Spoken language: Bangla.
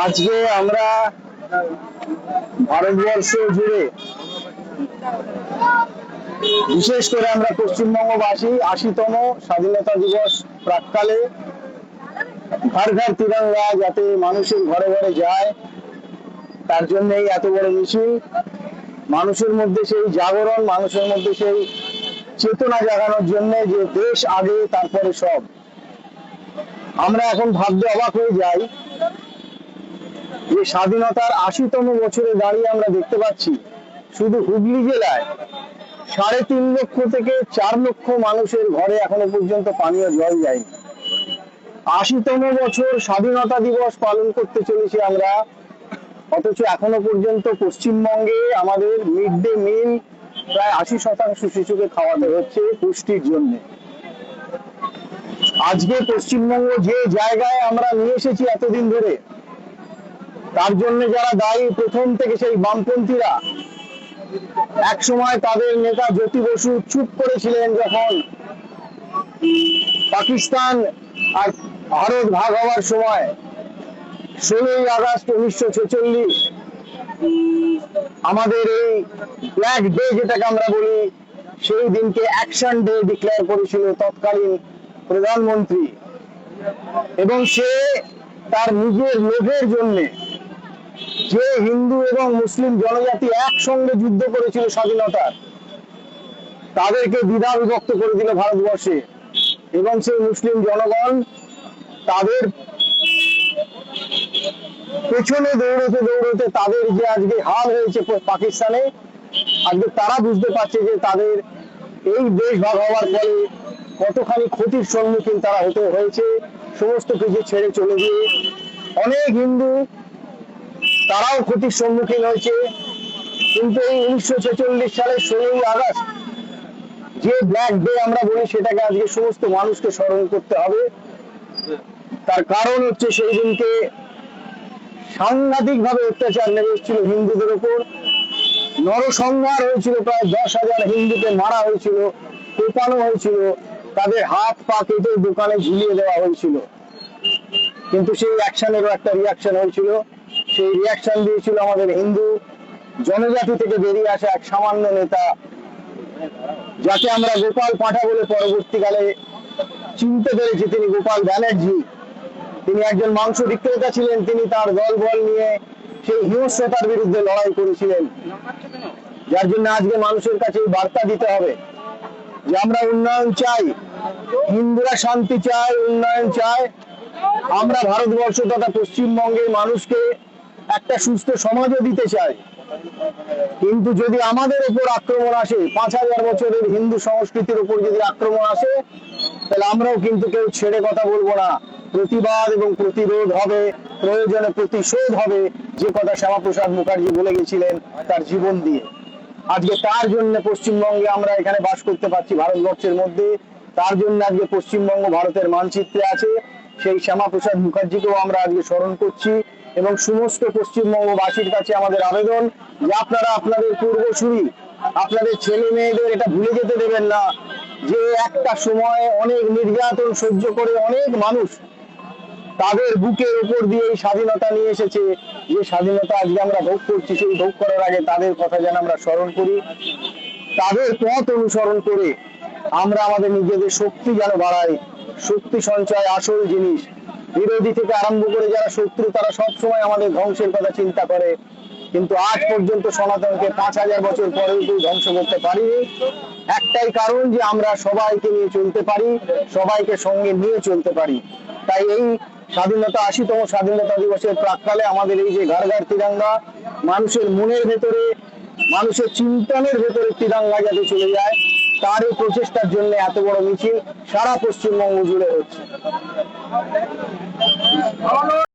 আজকে আমরা ভারতবর্ষ জুড়ে, বিশেষ করে আমরা পশ্চিমবঙ্গবাসী ৮০তম স্বাধীনতা দিবস প্রাককালে ঘর ঘর তিরঙ্গা যাতে মানুষের ঘরে ঘরে যায়, তার জন্য এত বড় মিছিল। মানুষের মধ্যে সেই জাগরণ, মানুষের মধ্যে সেই চেতনা জাগানোর জন্য যে দেশ আগে তারপরে সব। আমরা এখন ভাবতে অবাক হয়ে যাই যে স্বাধীনতার ৮০তম বছরে দাঁড়িয়ে আমরা দেখতে পাচ্ছি শুধু হুগলি জেলায় ৩.৫ লক্ষ থেকে ৪ লক্ষ মানুষের ঘরে এখনো পর্যন্ত পানীয় জল যায়নি। ৮০তম বছর স্বাধীনতা দিবস পালন করতে চলেছি আমরা, অথচ এখনো পর্যন্ত পশ্চিমবঙ্গে আমাদের মিড ডে মিল প্রায় ৮০% শিশুকে খাওয়াতে হচ্ছে পুষ্টির জন্য। আজকে পশ্চিমবঙ্গ যে জায়গায় আমরা নিয়ে এসেছি এতদিন ধরে, তার জন্য যারা দায়ী প্রথম থেকে সেই বামপন্থীরা। এক সময় তাদের নেতা জ্যোতি বসু চুপ করেছিলেন যখন পাকিস্তান আর ভারত ভাগ হওয়ার সময় ১৬ই আগস্ট ১৯৪৬ আমাদের এই ব্ল্যাক ডে যেটাকে আমরা বলি, সেই দিনকে অ্যাকশন ডে ডিক্লেয়ার করেছিল তৎকালীন প্রধানমন্ত্রী। এবং সে তার নিজের লোভের জন্য যে হিন্দু এবং মুসলিম জনজাতি একসঙ্গে যুদ্ধ করেছিল স্বাধীনতার, তাদেরকে দ্বিধা বিভক্ত করে দিল ভারতবর্ষে। এবং সেই মুসলিম জনগণ তাদের পেছনে দৌড়তে দৌড়তে তাদের যে আজকে হাল হয়েছে পাকিস্তানে, আজকে তারা বুঝতে পারছে যে তাদের এই দেশ ভাগ হওয়ার ফলে কতখানি ক্ষতির সম্মুখীন তারা হতে হয়েছে। সমস্ত কিছু ছেড়ে চলে গিয়ে অনেক হিন্দু তারাও ক্ষতির সম্মুখীন হয়েছে। কিন্তু এই ১৯৪৬ সালের ১৬ই আগস্ট যে ব্ল্যাক ডে আমরা বলি, সেটাকে আজকে সমস্ত মানুষকে স্মরণ করতে হবে। তার কারণ হচ্ছে সেই দিনকে সাংঘাতিক ভাবে অত্যাচার নেমে এসেছিল হিন্দুদের উপর। নরসংহার হয়েছিল, প্রায় ১০,০০০ হিন্দুকে মারা হয়েছিল, কোপানো হয়েছিল, তাদের হাত পা কেটে দোকানে ঝুলিয়ে দেওয়া হয়েছিল। কিন্তু সেই অ্যাকশনেরও একটা রিয়াকশন হয়েছিল। সেই রিয়াকশন দিয়েছিল আমাদের হিন্দু জনজাতি থেকে বেরিয়ে আসা এক সামান্য নেতা, যাকে আমরা গোপাল পাঠা বলে পরবর্তীকালে চিনতে পেরেছি। তিনি গোপাল ব্যানার্জি। তিনি একজন মাংস বিক্রেতা ছিলেন। তিনি তার দলবল নিয়ে সেই হিংস্রতার বিরুদ্ধে লড়াই করেছিলেন। যার জন্য আজকে মানুষের কাছে বার্তা দিতে হবে যে আমরা উন্নয়ন চাই, হিন্দুরা শান্তি চায়, উন্নয়ন চায়। আমরা ভারতবর্ষ তথা পশ্চিমবঙ্গের মানুষকে একটা সুস্থ সমাজও দিতে চাই। কিন্তু যদি আমাদের উপর আক্রমণ আসে, ৫,০০০ বছরের হিন্দু সংস্কৃতির উপর যদি আক্রমণ আসে, তাহলে আমরাও কিন্তু কেউ ছেড়ে কথা বলবো না। প্রতিবাদ এবং প্রতিরোধ হবে, প্রয়োজনে প্রতিশোধ হবে, যে কথা শ্যামাপ্রসাদ মুখার্জি বলে গেছিলেন তার জীবন দিয়ে। আজকে তার জন্য পশ্চিমবঙ্গে আমরা এখানে বাস করতে পারছি, ভারতবর্ষের মধ্যে। তার জন্য আজকে পশ্চিমবঙ্গ ভারতের মানচিত্রে আছে। সেই শ্যামাপ্রসাদ মুখার্জিকেও আমরা আজকে স্মরণ করছি। এবং সমস্ত পশ্চিমবঙ্গবাসীর কাছে আমাদের আবেদন যে আপনারা আপনাদের পূর্বসূরি, আপনাদের ছেলে মেয়েদের এটা ভুলে যেতে দেবেন না যে একটা সময় অনেক নির্যাতন সহ্য করে অনেক মানুষ তাদের বুকের উপর দিয়ে এই স্বাধীনতা নিয়ে এসেছে। যে স্বাধীনতা আজকে আমরা ভোগ করছি, সেই ভোগ করার আগে তাদের কথা যেন আমরা স্মরণ করি, তাদের পথ অনুসরণ করে আমরা আমাদের নিজেদের শক্তি যেন বাড়াই। শক্তি সঞ্চয় আসল জিনিস। বিরোধী থেকে আরম্ভ করে যারা শত্রু, তারা সবসময় আমাদের ধ্বংসের কথা চিন্তা করে, কিন্তু আজ পর্যন্ত সনাতনকে ৫,০০০ বছর পরেও কেউ ধ্বংস করতে পারিনি। একটাই কারণ যে আমরা সবাইকে নিয়ে চলতে পারি, সবাইকে সঙ্গে নিয়ে চলতে পারি। তাই এই স্বাধীনতা ৮০তম স্বাধীনতা দিবসের প্রাককালে আমাদের এই যে ঘর ঘর তিরঙ্গা, মানুষের মনের ভেতরে, মানুষের চিন্তনের ভেতরে তিরঙ্গা যাতে চলে যায়, তার এই প্রচেষ্টার জন্য এত বড় মিছিল সারা পশ্চিমবঙ্গ জুড়ে হচ্ছে।